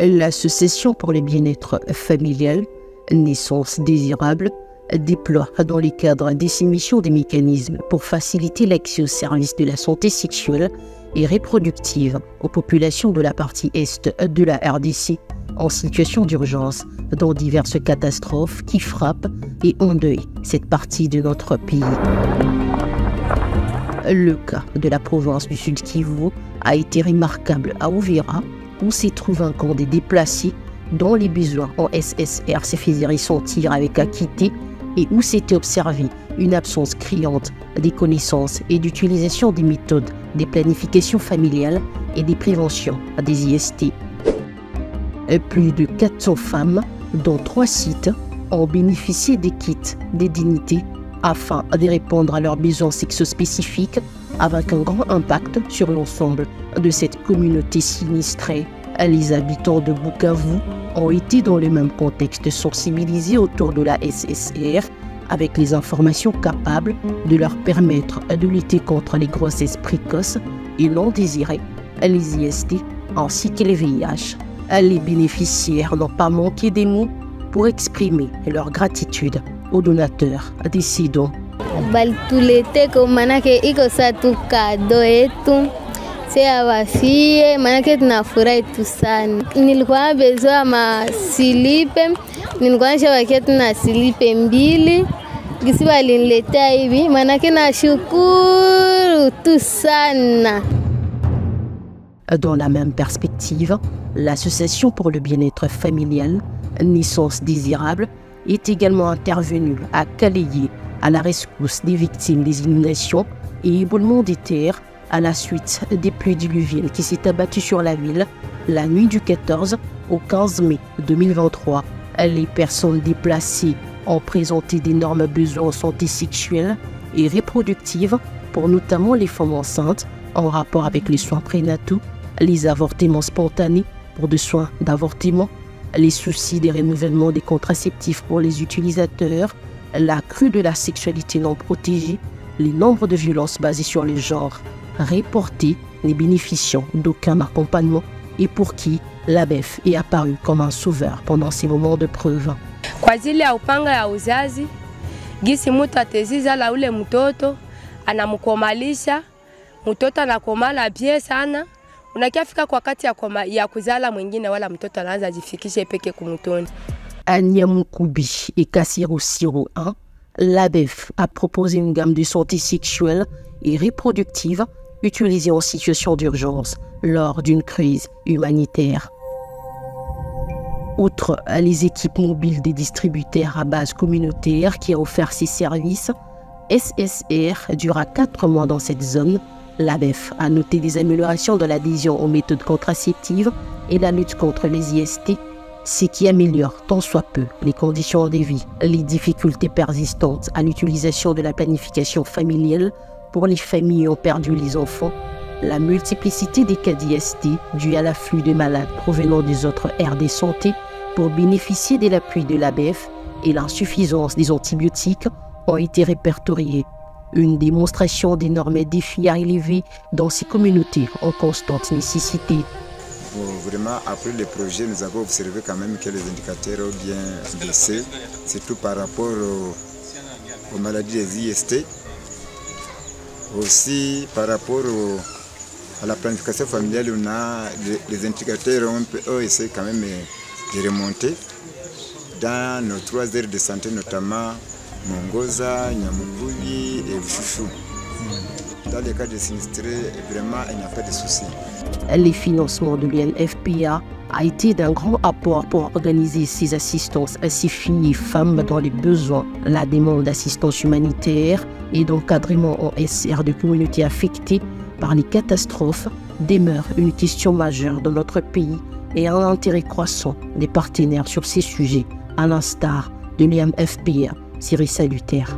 L'Association pour le bien-être familial, naissance désirable, déploie dans les cadres des missions des mécanismes pour faciliter l'accès aux services de la santé sexuelle et reproductive aux populations de la partie Est de la RDC en situation d'urgence dans diverses catastrophes qui frappent et endeuillent cette partie de notre pays. Le cas de la province du Sud Kivu a été remarquable à Uvira, où s'y trouve un camp des déplacés dont les besoins en SSR se faisaient ressentir avec acuité et où s'était observée une absence criante des connaissances et d'utilisation des méthodes de planification familiale et des préventions des IST. Plus de 400 femmes, dont 3 sites, ont bénéficié des kits de dignité afin de répondre à leurs besoins sexospécifiques avec un grand impact sur l'ensemble de cette communauté sinistrée. Les habitants de Bukavu ont été dans le même contexte sensibilisés autour de la SSR avec les informations capables de leur permettre de lutter contre les grossesses précoces et non désirées, les IST ainsi que les VIH. Les bénéficiaires n'ont pas manqué des mots pour exprimer leur gratitude aux donateurs de ces dons. Balituletea manake iko satu kado yetu sea wafie, manake tunafurahi tu sana. Nilikuwa bezoa masilipe, nilikuwa nishawakia tuna silipe 2 gisi waliniletea hivi, manake nashukuru tu sana. Dans la même perspective, l'Association pour le bien-être familial, naissance désirable, est également intervenue à Kalégué à la rescousse des victimes des inondations et éboulements des terres à la suite des pluies diluviennes qui s'est abattues sur la ville la nuit du 14 au 15 mai 2023. Les personnes déplacées ont présenté d'énormes besoins en santé sexuelle et reproductive pour notamment les femmes enceintes en rapport avec les soins prénataux, les avortements spontanés pour des soins d'avortement, les soucis des renouvellements des contraceptifs pour les utilisateurs, la crue de la sexualité non protégée, les nombres de violences basées sur le genre reportés, les bénéficiant d'aucun accompagnement et pour qui l'ABEF est apparu comme un sauveur pendant ces moments de preuve. Kwa ajili ya upanga ya uzazi, gisi mtu ateziza la ule mtoto, anamkomalisha, mtoto anakomala bie sana, unakiafika kwa wakati ya kuzala mwingine wala mtoto anaanza jifikishe peke kumutoni. À Niamoukubi et Kassiro Siro 1, l'ABEF a proposé une gamme de santé sexuelle et reproductive utilisée en situation d'urgence lors d'une crise humanitaire. Outre les équipes mobiles des distributeurs à base communautaire qui a offert ces services, SSR dura 4 mois dans cette zone. L'ABEF a noté des améliorations de l'adhésion aux méthodes contraceptives et la lutte contre les IST, ce qui améliore tant soit peu les conditions de vie, les difficultés persistantes à l'utilisation de la planification familiale pour les familles ayant perdu les enfants, la multiplicité des cas d'IST dus à l'afflux de malades provenant des autres aires de santé pour bénéficier de l'appui de l'ABEF et l'insuffisance des antibiotiques ont été répertoriés. Une démonstration d'énormes défis à relever dans ces communautés en constante nécessité. Vraiment, après le projet, nous avons observé quand même que les indicateurs ont bien baissé, surtout par rapport aux maladies des IST, aussi par rapport à la planification familiale, on a les indicateurs ont essayé quand même de remonter dans nos 3 aires de santé, notamment Mongoza, Niamoukubi et Chouchou. Dans les cas de sinistrés, vraiment, il n'y a pas de souci. Les financements de l'UNFPA a été d'un grand apport pour organiser ces assistances à ces filles et femmes dans les besoins. La demande d'assistance humanitaire et d'encadrement en SR de communautés affectées par les catastrophes demeure une question majeure dans notre pays et un intérêt croissant des partenaires sur ces sujets, à l'instar de l'UNFPA, Syrie Salutaire.